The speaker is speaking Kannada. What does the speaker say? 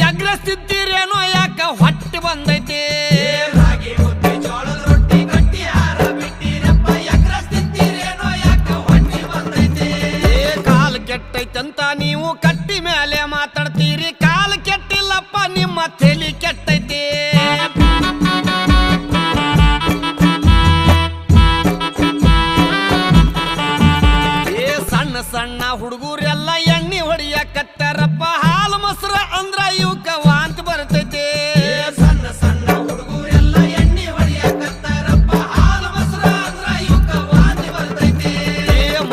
ಎಗ್ರಸ್ತಿದ್ದೀರೇನೋ ಯಾಕ ಹೊಟ್ಟೆ ಬಂದೈತಿ ಕಾಲ್ ಕೆಟ್ಟೈತಂತ ನೀವು ಕಟ್ಟಿ ಮೇಲೆ ಮಾತಾಡ್ತೀರಿ ಕಾಲ್ ಕೆಟ್ಟಿಲ್ಲಪ್ಪ ನಿಮ್ಮ ತಲಿ ಕೆಟ್ಟೈತಿ ಸಣ್ಣ ಸಣ್ಣ ಹುಡುಗರು